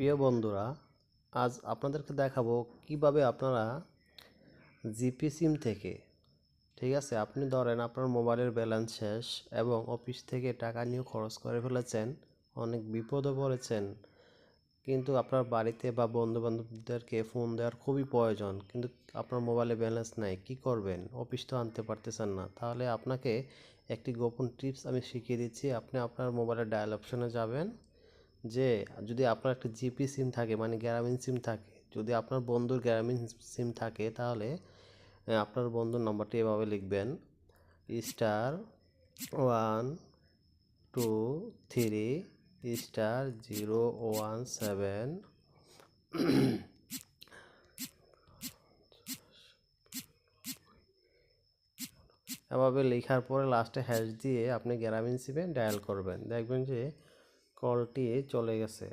প্রিয় বন্ধুরা, আজ আপনাদেরকে দেখাবো কিভাবে আপনারা জিপি সিম থেকে, ঠিক আছে, আপনি ধরেন আপনার মোবাইলের ব্যালেন্স শেষ এবং অফিস থেকে টাকা নিয়ে খরচ করে ফেলেছেন, অনেক বিপদে পড়েছেন, কিন্তু আপনার বাড়িতে বা বন্ধুবান্ধবদেরকে ফোন দেওয়ার খুবই প্রয়োজন, কিন্তু আপনার মোবাইলে ব্যালেন্স নাই, কি করবেন? অফিস তো আনতে পারতেছেন না। তাহলে আপনাকে একটি গোপন টিপস আমি শিখিয়ে দিচ্ছি। আপনি আপনার মোবাইলের ডায়াল অপশনে যাবেন, যে যদি আপনার একটা জিপি সিম থাকে মানে গ্রামীণ সিম থাকে, যদি আপনার বন্ধুর গ্রামীণ সিম থাকে তাহলে আপনার বন্ধুর নাম্বারটি এভাবে লিখবেন: *123*017। এভাবে লেখার পরে লাস্টে হ্যাশ দিয়ে আপনি গ্রামীণ সিমে ডায়াল করবেন, দেখবেন যে কলটি চলে গেছে।